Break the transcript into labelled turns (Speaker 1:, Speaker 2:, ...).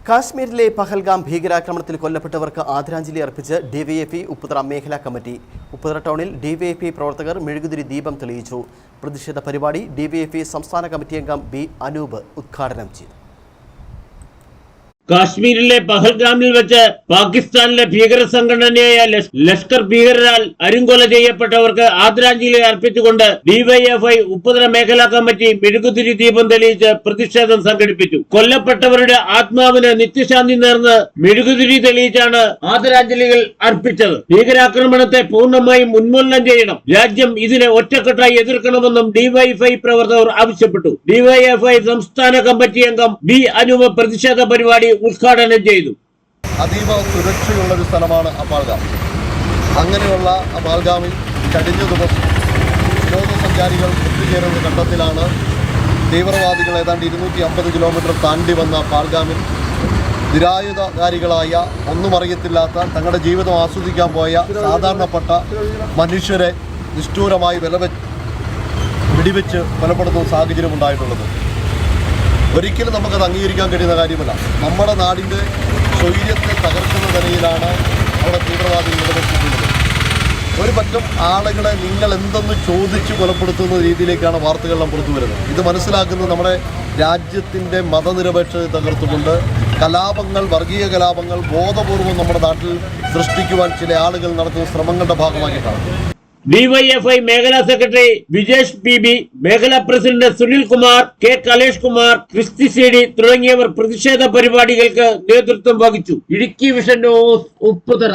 Speaker 1: കാശ്മീരിലെ പഹൽഗാം ഭീകരാക്രമണത്തിൽ കൊല്ലപ്പെട്ടവർക്ക് ആദരാഞ്ജലി അർപ്പിച്ച് ഡിവൈഎഫ്ഐ ഉപ്പുതറ മേഖലാ കമ്മിറ്റി. ഉപ്പുതറ ടൗണിൽ ഡിവൈഎഫ്ഐ പ്രവർത്തകർ മെഴുകുതിരി ദീപം തെളിയിച്ചു. പ്രതിഷേധ പരിപാടി ഡിവൈഎഫ്ഐ സംസ്ഥാന കമ്മിറ്റി അംഗം ബി അനൂപ് ഉദ്ഘാടനം ചെയ്തു.
Speaker 2: കാശ്മീരിലെ പഹൽഗാമിൽ വെച്ച് പാകിസ്ഥാനിലെ ഭീകര സംഘടനയായ ലഷ്കർ ഭീകരരാൽ അരുംകൊല ചെയ്യപ്പെട്ടവർക്ക് ആദരാഞ്ജലി അർപ്പിച്ചുകൊണ്ട് ഡിവൈഎഫ്ഐ ഉപ്പുതറ മേഖലാ കമ്മിറ്റി മെഴുകുതിരി ദീപം തെളിയിച്ച് പ്രതിഷേധം സംഘടിപ്പിച്ചു. കൊല്ലപ്പെട്ടവരുടെ ആത്മാവിന് നിത്യശാന്തി നേർന്ന് മെഴുകുതിരി തെളിയിച്ചാണ് ആദരാഞ്ജലികൾ അർപ്പിച്ചത്. ഭീകരാക്രമണത്തെ പൂർണ്ണമായും ഉന്മൂലനം ചെയ്യണം, രാജ്യം ഇതിനെ ഒറ്റക്കെട്ടായി എതിർക്കണമെന്നും ഡിവൈഎഫ്ഐ പ്രവർത്തകർ ആവശ്യപ്പെട്ടു. ഡിവൈഎഫ്ഐ സംസ്ഥാന കമ്മിറ്റി അംഗം ബി അനൂപ് പ്രതിഷേധ പരിപാടി ഉദ്ഘാടനം ചെയ്തു.
Speaker 3: അതീവ സുരക്ഷയുള്ള ഒരു സ്ഥലമാണ് അപാൽഗാം. അങ്ങനെയുള്ള അപാൽഗാമിൽ കഴിഞ്ഞ ദിവസം വിനോദസഞ്ചാരികൾ ഒത്തുചേരുന്ന ഘട്ടത്തിലാണ് തീവ്രവാദികൾ ഏതാണ്ട് 250 കിലോമീറ്റർ താണ്ടി വന്ന അപാൽഗാമിൽ നിരായുധധാരികളായ ഒന്നും അറിയത്തില്ലാത്ത തങ്ങളുടെ ജീവിതം ആസ്വദിക്കാൻ പോയ സാധാരണപ്പെട്ട മനുഷ്യരെ നിഷ്ഠൂരമായി വെടിവെച്ച് കൊലപ്പെടുത്തുന്ന സാഹചര്യം ഉണ്ടായിട്ടുള്ളത്. ഒരിക്കലും നമുക്കത് അംഗീകരിക്കാൻ കഴിയുന്ന കാര്യമല്ല. നമ്മുടെ നാടിൻ്റെ സ്വൈര്യത്തെ തകർക്കുന്ന നിലയിലാണ് അവിടെ തീവ്രവാദികൾ നിലനിർത്തിയിട്ടുള്ളത്. ഒരു പറ്റം ആളുകളെ നിങ്ങൾ എന്തെന്ന് ചോദിച്ച് കൊലപ്പെടുത്തുന്ന രീതിയിലേക്കാണ് വാർത്തകളെല്ലാം പുറത്തു വരുന്നത്. ഇത് മനസ്സിലാക്കുന്നത് നമ്മുടെ രാജ്യത്തിൻ്റെ മതനിരപേക്ഷത തകർത്തുകൊണ്ട് കലാപങ്ങൾ, വർഗീയ കലാപങ്ങൾ ബോധപൂർവം നമ്മുടെ നാട്ടിൽ സൃഷ്ടിക്കുവാൻ ചില ആളുകൾ നടത്തുന്ന ശ്രമങ്ങളുടെ ഭാഗമായിട്ടാണ്.
Speaker 2: ഡിവൈഎഫ്ഐ മേഖലാ സെക്രട്ടറി വിജേഷ് ബി, മേഖലാ president Sunil Kumar, K Kalesh Kumar, Kristi C D തുടങ്ങിയവർ പ്രതിഷേധ പരിപാടികൾക്ക് നേതൃത്വം വഹിച്ചു. Idukki Vision News Upputhara.